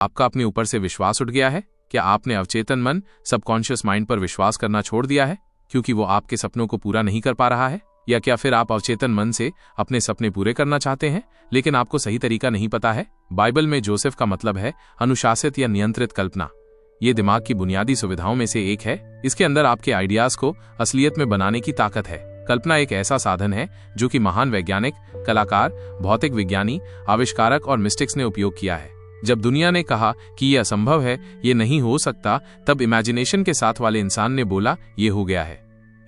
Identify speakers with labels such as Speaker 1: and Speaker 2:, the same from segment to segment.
Speaker 1: आपका अपने ऊपर से विश्वास उठ गया है? क्या आपने अवचेतन मन सबकॉन्शियस माइंड पर विश्वास करना छोड़ दिया है क्योंकि वो आपके सपनों को पूरा नहीं कर पा रहा है? या क्या फिर आप अवचेतन मन से अपने सपने पूरे करना चाहते हैं लेकिन आपको सही तरीका नहीं पता है? बाइबल में जोसेफ का मतलब है अनुशासित या नियंत्रित कल्पना। ये दिमाग की बुनियादी सुविधाओं में से एक है। इसके अंदर आपके आइडियाज को असलियत में बनाने की ताकत है। कल्पना एक ऐसा साधन है जो कि महान वैज्ञानिक, कलाकार, भौतिक विज्ञानी, आविष्कारक और मिस्टिक्स ने उपयोग किया है। जब दुनिया ने कहा कि यह असंभव है, ये नहीं हो सकता, तब इमेजिनेशन के साथ वाले इंसान ने बोला ये हो गया है।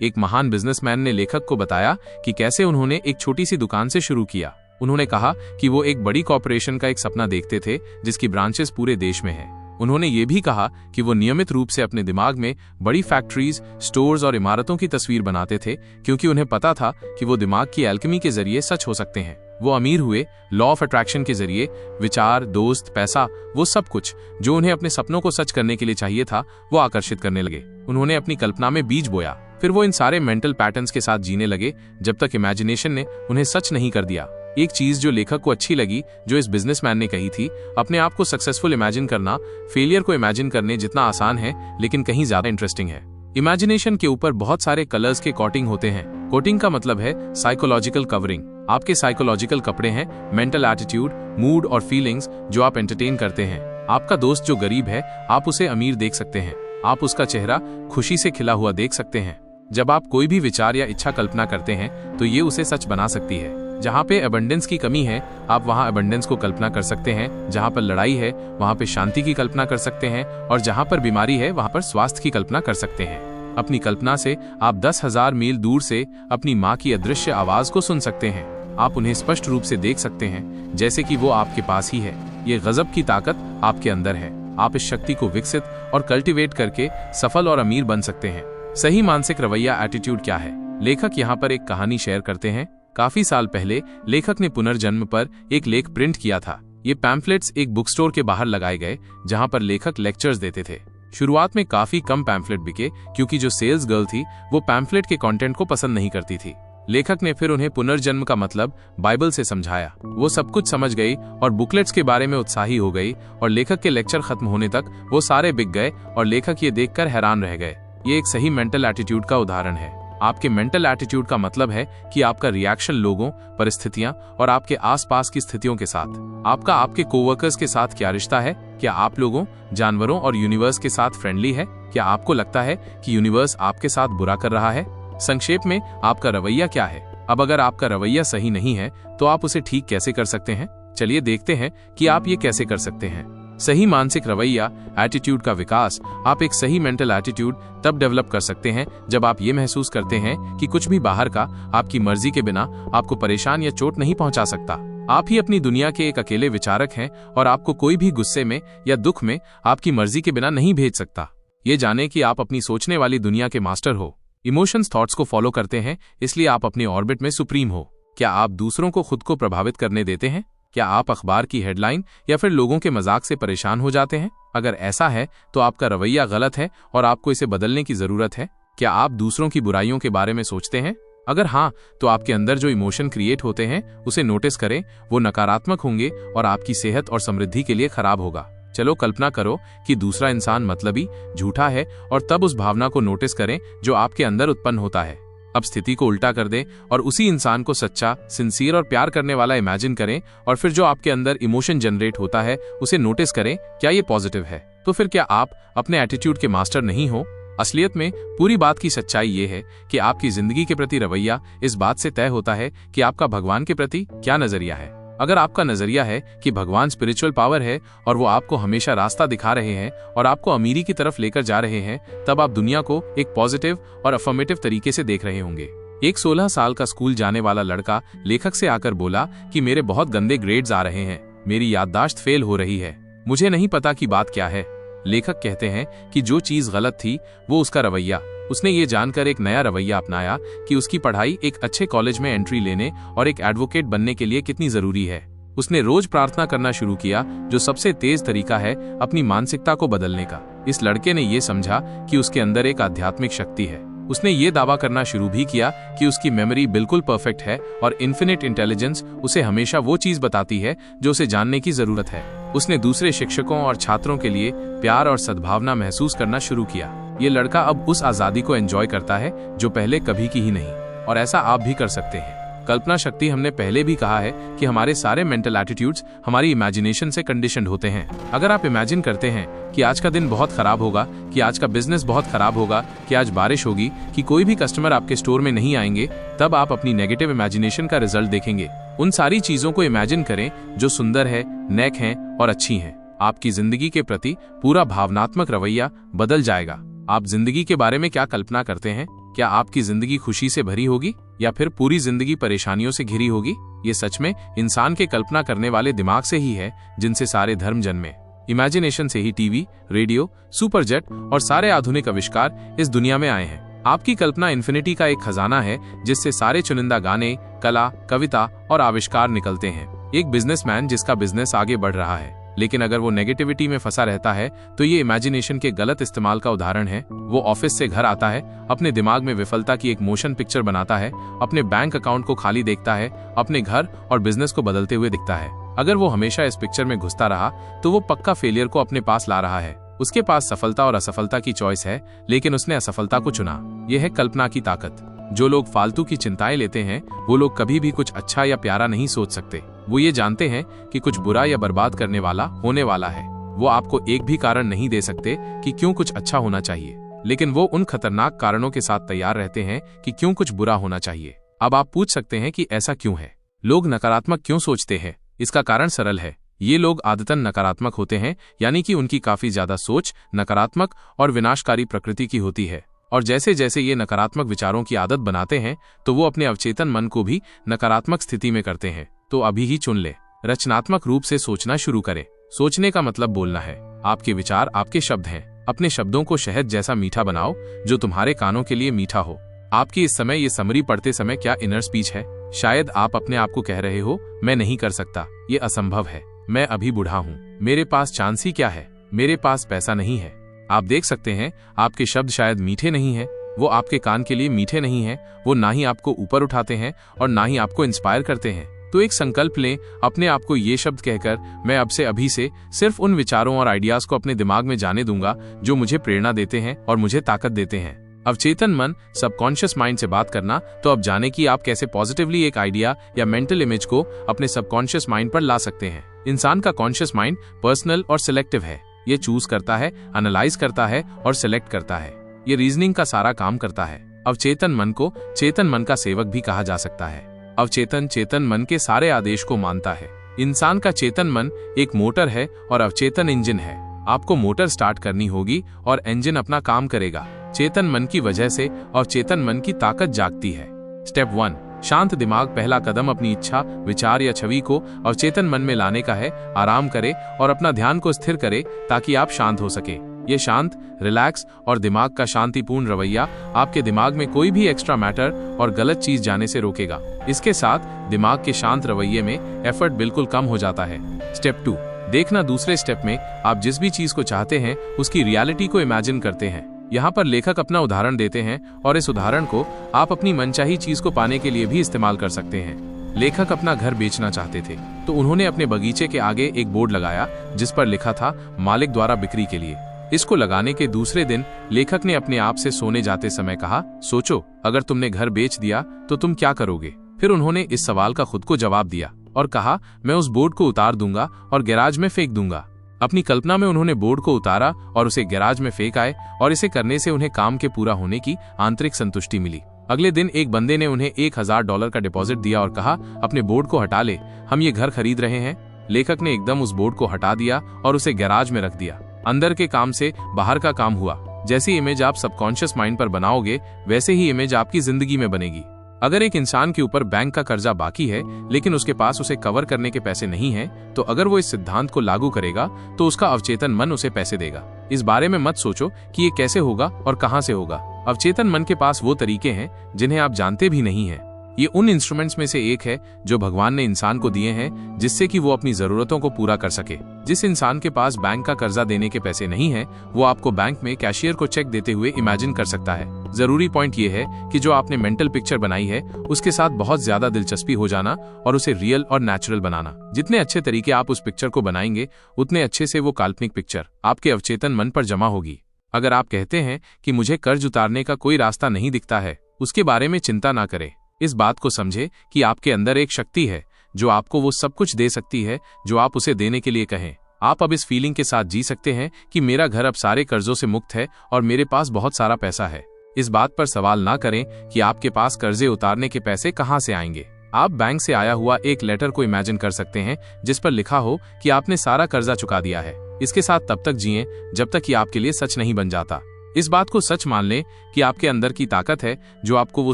Speaker 1: एक महान बिजनेसमैन ने लेखक को बताया कि कैसे उन्होंने एक छोटी सी दुकान से शुरू किया। उन्होंने कहा कि वो एक बड़ी कॉर्पोरेशन का एक सपना देखते थे जिसकी ब्रांचेस पूरे देश में हैं। उन्होंने ये भी कहा कि वो नियमित रूप से अपने दिमाग में बड़ी फैक्ट्रीज, स्टोर्स और इमारतों की तस्वीर बनाते थे क्योंकि उन्हें पता था कि वो दिमाग की एल्केमी के जरिए सच हो सकते हैं। वो अमीर हुए लॉ ऑफ अट्रैक्शन के जरिए। विचार, दोस्त, पैसा, वो सब कुछ जो उन्हें अपने सपनों को सच करने के लिए चाहिए था, वो आकर्षित करने लगे। उन्होंने अपनी कल्पना में बीज बोया, फिर वो इन सारे मेंटल पैटर्न्स के साथ जीने लगे जब तक इमेजिनेशन ने उन्हें सच नहीं कर दिया। एक चीज जो लेखक को अच्छी लगी जो इस बिजनेसमैन ने कही थी, अपने आप को सक्सेसफुल इमेजिन करना फेलियर को इमेजिन करने जितना आसान है लेकिन कहीं ज्यादा इंटरेस्टिंग है। इमेजिनेशन के ऊपर बहुत सारे कलर्स के कोटिंग होते हैं। कोटिंग का मतलब है साइकोलॉजिकल कवरिंग। आपके साइकोलॉजिकल कपड़े हैं मेंटल एटीट्यूड, मूड और फीलिंग्स जो आप एंटरटेन करते हैं। आपका दोस्त जो गरीब है, आप उसे अमीर देख सकते हैं। आप उसका चेहरा खुशी से खिला हुआ देख सकते हैं। जब आप कोई भी विचार या इच्छा कल्पना करते हैं तो ये उसे सच बना सकती है। जहाँ पे एबंडेंस की कमी है, आप वहाँ एबंडेंस को कल्पना कर सकते हैं। जहाँ पर लड़ाई है, वहाँ पे शांति की कल्पना कर सकते हैं। और जहाँ पर बीमारी है, वहाँ पर स्वास्थ्य की कल्पना कर सकते हैं। अपनी कल्पना से आप 10,000 मील दूर से अपनी माँ की अदृश्य आवाज को सुन सकते हैं। आप उन्हें स्पष्ट रूप से देख सकते हैं जैसे कि वो आपके पास ही है। ये गजब की ताकत आपके अंदर है। आप इस शक्ति को विकसित और कल्टीवेट करके सफल और अमीर बन सकते हैं। सही मानसिक रवैया एटीट्यूड क्या है? लेखक यहाँ पर एक कहानी शेयर करते हैं। काफी साल पहले लेखक ने पुनर्जन्म पर एक लेख प्रिंट किया था। ये पैम्फलेट्स एक बुक स्टोर के बाहर लगाए गए जहाँ पर लेखक लेक्चर्स देते थे। शुरुआत में काफी कम पैम्फलेट बिके क्योंकि जो सेल्स गर्ल थी वो पैम्फलेट के कंटेंट को पसंद नहीं करती थी। लेखक ने फिर उन्हें पुनर्जन्म का मतलब बाइबल से समझाया। वो सब कुछ समझ गई और बुकलेट्स के बारे में उत्साही हो गई और लेखक के लेक्चर खत्म होने तक वो सारे बिक गए और लेखक ये देखकर हैरान रह गए। ये एक सही मेंटल एटीट्यूड का उदाहरण है। आपके मेंटल एटीट्यूड का मतलब है कि आपका रिएक्शन लोगों, परिस्थितियां और आपके आसपास की स्थितियों के साथ। आपका आपके कोवर्कर्स के साथ क्या रिश्ता है? क्या आप लोगों, जानवरों और यूनिवर्स के साथ फ्रेंडली है? क्या आपको लगता है कि यूनिवर्स आपके साथ बुरा कर रहा है? संक्षेप में, आपका रवैया क्या है? अब अगर आपका रवैया सही नहीं है तो आप उसे ठीक कैसे कर सकते हैं? चलिए देखते हैं कि आप ये कैसे कर सकते हैं। सही मानसिक रवैया एटीट्यूड का विकास। आप एक सही मेंटल एटीट्यूड तब डेवलप कर सकते हैं जब आप ये महसूस करते हैं कि कुछ भी बाहर का आपकी मर्जी के बिना आपको परेशान या चोट नहीं पहुंचा सकता। आप ही अपनी दुनिया के एक अकेले विचारक हैं और आपको कोई भी गुस्से में या दुख में आपकी मर्जी के बिना नहीं भेज सकता। ये जाने कि आप अपनी सोचने वाली दुनिया के मास्टर हो। इमोशंस थॉट्स को फॉलो करते हैं, इसलिए आप अपने ऑर्बिट में सुप्रीम हो। क्या आप दूसरों को खुद को प्रभावित करने देते हैं? क्या आप अखबार की हेडलाइन या फिर लोगों के मजाक से परेशान हो जाते हैं? अगर ऐसा है तो आपका रवैया गलत है और आपको इसे बदलने की जरूरत है। क्या आप दूसरों की बुराइयों के बारे में सोचते हैं? अगर हाँ, तो आपके अंदर जो इमोशन क्रिएट होते हैं उसे नोटिस करें। वो नकारात्मक होंगे और आपकी सेहत और समृद्धि के लिए खराब होगा। चलो कल्पना करो कि दूसरा इंसान मतलबी, झूठा है और तब उस भावना को नोटिस करें जो आपके अंदर उत्पन्न होता है। अब स्थिति को उल्टा कर दें और उसी इंसान को सच्चा, सिंसियर और प्यार करने वाला इमेजिन करें और फिर जो आपके अंदर इमोशन जनरेट होता है उसे नोटिस करें। क्या ये पॉजिटिव है? तो फिर क्या आप अपने एटीट्यूड के मास्टर नहीं हो? असलियत में पूरी बात की सच्चाई ये है कि आपकी जिंदगी के प्रति रवैया इस बात से तय होता है कि आपका भगवान के प्रति क्या नजरिया है। अगर आपका नजरिया है कि भगवान स्पिरिचुअल पावर है और वो आपको हमेशा रास्ता दिखा रहे हैं और आपको अमीरी की तरफ लेकर जा रहे हैं, तब आप दुनिया को एक पॉजिटिव और अफर्मेटिव तरीके से देख रहे होंगे। एक 16 साल का स्कूल जाने वाला लड़का लेखक से आकर बोला कि मेरे बहुत गंदे ग्रेड्स आ रहे हैं, मेरी याददाश्त फेल हो रही है, मुझे नहीं पता कि बात क्या है। लेखक कहते हैं कि जो चीज गलत थी वो उसका रवैया। उसने ये जानकर एक नया रवैया अपनाया कि उसकी पढ़ाई एक अच्छे कॉलेज में एंट्री लेने और एक एडवोकेट बनने के लिए कितनी जरूरी है। उसने रोज प्रार्थना करना शुरू किया, जो सबसे तेज तरीका है अपनी मानसिकता को बदलने का। इस लड़के ने यह समझा कि उसके अंदर एक आध्यात्मिक शक्ति है। उसने ये दावा करना शुरू भी किया कि उसकी मेमोरी बिल्कुल परफेक्ट है और इन्फिनिट इंटेलिजेंस उसे हमेशा वो चीज बताती है जो उसे जानने की जरूरत है। उसने दूसरे शिक्षकों और छात्रों के लिए प्यार और सद्भावना महसूस करना शुरू किया। ये लड़का अब उस आजादी को एंजॉय करता है जो पहले कभी की ही नहीं, और ऐसा आप भी कर सकते हैं। कल्पना शक्ति, हमने पहले भी कहा है कि हमारे सारे मेंटल एटीट्यूड्स हमारी इमेजिनेशन से कंडीशनड होते हैं। अगर आप इमेजिन करते हैं कि आज का दिन बहुत खराब होगा, कि आज का बिजनेस बहुत खराब होगा, कि आज बारिश होगी, कि कोई भी कस्टमर आपके स्टोर में नहीं आएंगे, तब आप अपनी नेगेटिव इमेजिनेशन का रिजल्ट देखेंगे। उन सारी चीजों को इमेजिन करें जो सुंदर है, नेक है और अच्छी हैं। आपकी जिंदगी के प्रति पूरा भावनात्मक रवैया बदल जाएगा। आप जिंदगी के बारे में क्या कल्पना करते हैं? क्या आपकी जिंदगी खुशी से भरी होगी या फिर पूरी जिंदगी परेशानियों से घिरी होगी? ये सच में इंसान के कल्पना करने वाले दिमाग से ही है जिनसे सारे धर्म जन्मे। इमेजिनेशन से ही टीवी, रेडियो, सुपरजेट और सारे आधुनिक आविष्कार इस दुनिया में आए हैं। आपकी कल्पना इन्फिनिटी का एक खजाना है जिससे सारे चुनिंदा गाने, कला, कविता और आविष्कार निकलते हैं। एक बिजनेसमैन जिसका बिजनेस आगे बढ़ रहा है, लेकिन अगर वो नेगेटिविटी में फंसा रहता है तो ये इमेजिनेशन के गलत इस्तेमाल का उदाहरण है। वो ऑफिस से घर आता है, अपने दिमाग में विफलता की एक मोशन पिक्चर बनाता है, अपने बैंक अकाउंट को खाली देखता है, अपने घर और बिजनेस को बदलते हुए दिखता है। अगर वो हमेशा इस पिक्चर में घुसता रहा तो वो पक्का फेलियर को अपने पास ला रहा है। उसके पास सफलता और असफलता की चॉइस है, लेकिन उसने असफलता को चुना। यह है कल्पना की ताकत। जो लोग फालतू की चिंताएं लेते हैं वो लोग कभी भी कुछ अच्छा या प्यारा नहीं सोच सकते। वो ये जानते हैं कि कुछ बुरा या बर्बाद करने वाला होने वाला है। वो आपको एक भी कारण नहीं दे सकते कि क्यों कुछ अच्छा होना चाहिए, लेकिन वो उन खतरनाक कारणों के साथ तैयार रहते हैं कि क्यों कुछ बुरा होना चाहिए। अब आप पूछ सकते हैं कि ऐसा क्यों है? लोग नकारात्मक क्यों सोचते हैं? इसका कारण सरल है। ये लोग आदतन नकारात्मक होते हैं, यानी कि उनकी काफी ज्यादा सोच नकारात्मक और विनाशकारी प्रकृति की होती है। और जैसे जैसे ये नकारात्मक विचारों की आदत बनाते हैं तो वो अपने अवचेतन मन को भी नकारात्मक स्थिति में करते हैं। तो अभी ही चुन ले, रचनात्मक रूप से सोचना शुरू करें। सोचने का मतलब बोलना है। आपके विचार आपके शब्द हैं। अपने शब्दों को शहद जैसा मीठा बनाओ जो तुम्हारे कानों के लिए मीठा हो। आपकी इस समय ये समरी पढ़ते समय क्या इनर स्पीच है? शायद आप अपने आप को कह रहे हो, मैं नहीं कर सकता, ये असंभव है, मैं अभी बूढ़ा हूँ, मेरे पास चांस ही क्या है, मेरे पास पैसा नहीं है। आप देख सकते हैं आपके शब्द शायद मीठे नहीं हैं, वो आपके कान के लिए मीठे नहीं हैं, वो ना ही आपको ऊपर उठाते हैं और ना ही आपको इंस्पायर करते हैं। तो एक संकल्प लें अपने आप को ये शब्द कहकर, मैं अब से अभी से सिर्फ उन विचारों और आइडियाज को अपने दिमाग में जाने दूंगा जो मुझे प्रेरणा देते हैं और मुझे ताकत देते हैं। अवचेतन मन, सबकॉन्शियस माइंड से बात करना। तो अब जाने कि आप कैसे पॉजिटिवली एक आइडिया या मेंटल इमेज को अपने सबकॉन्शियस माइंड पर ला सकते हैं। इंसान का कॉन्शियस माइंड पर्सनल और सिलेक्टिव है। ये चूज करता है, एनालाइज करता है और सिलेक्ट करता है। ये रीजनिंग का सारा काम करता है। अवचेतन मन को चेतन मन का सेवक भी कहा जा सकता है। अवचेतन चेतन मन के सारे आदेश को मानता है। इंसान का चेतन मन एक मोटर है और अवचेतन इंजन है। आपको मोटर स्टार्ट करनी होगी और इंजन अपना काम करेगा। चेतन मन की वजह से अवचेतन मन की ताकत जागती है। स्टेप 1, शांत दिमाग। पहला कदम अपनी इच्छा, विचार या छवि को अवचेतन मन में लाने का है। आराम करें और अपना ध्यान को स्थिर करें ताकि आप शांत हो सके। ये शांत, रिलैक्स और दिमाग का शांतिपूर्ण रवैया आपके दिमाग में कोई भी एक्स्ट्रा मैटर और गलत चीज जाने से रोकेगा। इसके साथ दिमाग के शांत रवैये में एफर्ट बिल्कुल कम हो जाता है। स्टेप 2, देखना। दूसरे स्टेप में आप जिस भी चीज को चाहते हैं उसकी रियलिटी को इमेजिन करते हैं। यहाँ पर लेखक अपना उदाहरण देते हैं और इस उदाहरण को आप अपनी मनचाही चीज को पाने के लिए भी इस्तेमाल कर सकते हैं। लेखक अपना घर बेचना चाहते थे तो उन्होंने अपने बगीचे के आगे एक बोर्ड लगाया जिस पर लिखा था, मालिक द्वारा बिक्री के लिए। इसको लगाने के दूसरे दिन लेखक ने अपने आप से सोने जाते समय कहा, सोचो अगर तुमने घर बेच दिया तो तुम क्या करोगे? फिर उन्होंने इस सवाल का खुद को जवाब दिया और कहा, मैं उस बोर्ड को उतार दूंगा और गैराज में फेंक दूंगा। अपनी कल्पना में उन्होंने बोर्ड को उतारा और उसे गैराज में फेंक आए और इसे करने से उन्हें काम के पूरा होने की आंतरिक संतुष्टि मिली। अगले दिन एक बंदे ने उन्हें $1000 का डिपॉजिट दिया और कहा, अपने बोर्ड को हटा ले, हम ये घर खरीद रहे हैं। लेखक ने एकदम उस बोर्ड को हटा दिया और उसे गैराज में रख दिया। अंदर के काम से बाहर का काम हुआ। जैसी इमेज आप सबकॉन्शियस माइंड पर बनाओगे वैसे ही इमेज आपकी जिंदगी में बनेगी। अगर एक इंसान के ऊपर बैंक का कर्जा बाकी है लेकिन उसके पास उसे कवर करने के पैसे नहीं हैं, तो अगर वो इस सिद्धांत को लागू करेगा तो उसका अवचेतन मन उसे पैसे देगा। इस बारे में मत सोचो कि ये कैसे होगा और कहां से होगा। अवचेतन मन के पास वो तरीके हैं जिन्हें आप जानते भी नहीं हैं। ये उन इंस्ट्रूमेंट्स में से एक है जो भगवान ने इंसान को दिए हैं जिससे कि वो अपनी जरूरतों को पूरा कर सके। जिस इंसान के पास बैंक का कर्जा देने के पैसे नहीं है, वो आपको बैंक में कैशियर को चेक देते हुए इमेजिन कर सकता है। जरूरी पॉइंट ये है कि जो आपने मेंटल पिक्चर बनाई है उसके साथ बहुत ज्यादा दिलचस्पी हो जाना और उसे रियल और नेचुरल बनाना। जितने अच्छे तरीके आप उस पिक्चर को बनाएंगे उतने अच्छे से वो काल्पनिक पिक्चर आपके अवचेतन मन पर जमा होगी। अगर आप कहते हैं कि मुझे कर्ज उतारने का कोई रास्ता नहीं दिखता है, उसके बारे में चिंता ना करें। इस बात को समझे कि आपके अंदर एक शक्ति है जो आपको वो सब कुछ दे सकती है जो आप उसे देने के लिए कहें। आप अब इस फीलिंग के साथ जी सकते हैं कि मेरा घर अब सारे कर्जों से मुक्त है और मेरे पास बहुत सारा पैसा है। इस बात पर सवाल ना करें कि आपके पास कर्जे उतारने के पैसे कहाँ से आएंगे। आप बैंक से आया हुआ एक लेटर को इमेजिन कर सकते हैं जिस पर लिखा हो कि आपने सारा कर्जा चुका दिया है। इसके साथ तब तक जिएं जब तक कि आपके लिए सच नहीं बन जाता। इस बात को सच मान लें कि आपके अंदर की ताकत है जो आपको वो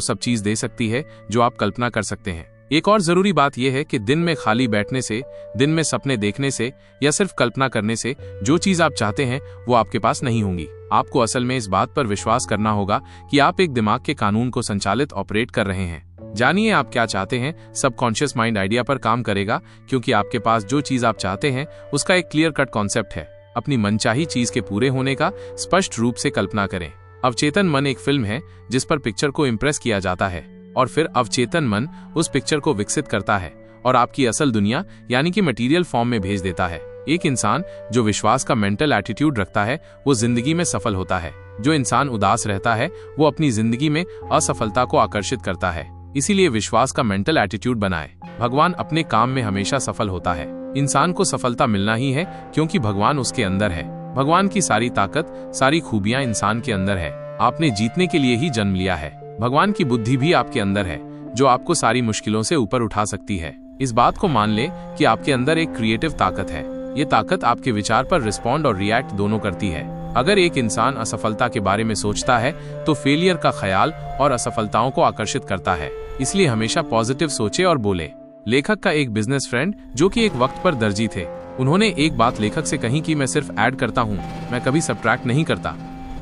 Speaker 1: सब चीज दे सकती है जो आप कल्पना कर सकते हैं। एक और जरूरी बात यह है कि दिन में खाली बैठने से, दिन में सपने देखने से या सिर्फ कल्पना करने से जो चीज आप चाहते हैं वो आपके पास नहीं होंगी। आपको असल में इस बात पर विश्वास करना होगा कि आप एक दिमाग के कानून को संचालित ऑपरेट कर रहे हैं। जानिए आप क्या चाहते हैं। सबकॉन्शियस माइंड आइडिया पर काम करेगा क्योंकि आपके पास जो चीज आप चाहते हैं उसका एक क्लियर कट कॉन्सेप्ट है। अपनी मनचाही चीज के पूरे होने का स्पष्ट रूप से कल्पना करें। अवचेतन मन एक फिल्म है जिस पर पिक्चर को इम्प्रेस किया जाता है और फिर अवचेतन मन उस पिक्चर को विकसित करता है और आपकी असल दुनिया यानी कि मटेरियल फॉर्म में भेज देता है। एक इंसान जो विश्वास का मेंटल एटीट्यूड रखता है वो जिंदगी में सफल होता है। जो इंसान उदास रहता है वो अपनी जिंदगी में असफलता को आकर्षित करता है। इसीलिए विश्वास का मेंटल एटीट्यूड बनाए। भगवान अपने काम में हमेशा सफल होता है। इंसान को सफलता मिलना ही है क्योंकि भगवान उसके अंदर है। भगवान की सारी ताकत, सारी खूबियां इंसान के अंदर है। आपने जीतने के लिए ही जन्म लिया है। भगवान की बुद्धि भी आपके अंदर है जो आपको सारी मुश्किलों से ऊपर उठा सकती है। इस बात को मान ले कि आपके अंदर एक क्रिएटिव ताकत है। ये ताकत आपके विचार पर रिस्पॉन्ड और रिएक्ट दोनों करती है। अगर एक इंसान असफलता के बारे में सोचता है तो फेलियर का ख्याल और असफलताओं को आकर्षित करता है। इसलिए हमेशा पॉजिटिव सोचे और बोले। लेखक का एक बिजनेस फ्रेंड जो कि एक वक्त पर दर्जी थे, उन्होंने एक बात लेखक से कही कि मैं सिर्फ ऐड करता हूँ, मैं कभी सब्ट्रैक्ट नहीं करता।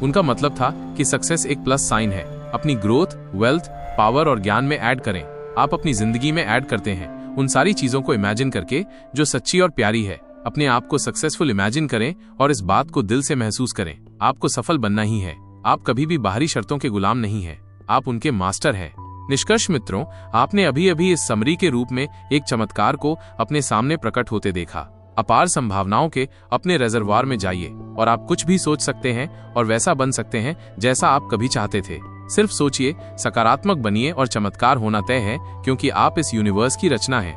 Speaker 1: उनका मतलब था कि सक्सेस एक प्लस साइन है। अपनी ग्रोथ, वेल्थ, पावर और ज्ञान में ऐड करें। आप अपनी जिंदगी में ऐड करते हैं उन सारी चीजों को इमेजिन करके जो सच्ची और प्यारी है। अपने आप को सक्सेसफुल इमेजिन करें और इस बात को दिल से महसूस करें। आपको सफल बनना ही है। आप कभी भी बाहरी शर्तों के गुलाम नहीं हैं, आप उनके मास्टर हैं। निष्कर्ष मित्रों, आपने अभी अभी इस समरी के रूप में एक चमत्कार को अपने सामने प्रकट होते देखा। अपार संभावनाओं के अपने रिजर्वायर में जाइए और आप कुछ भी सोच सकते हैं और वैसा बन सकते हैं जैसा आप कभी चाहते थे। सिर्फ सोचिए, सकारात्मक बनिए और चमत्कार होना तय है क्योंकि आप इस यूनिवर्स की रचना हैं।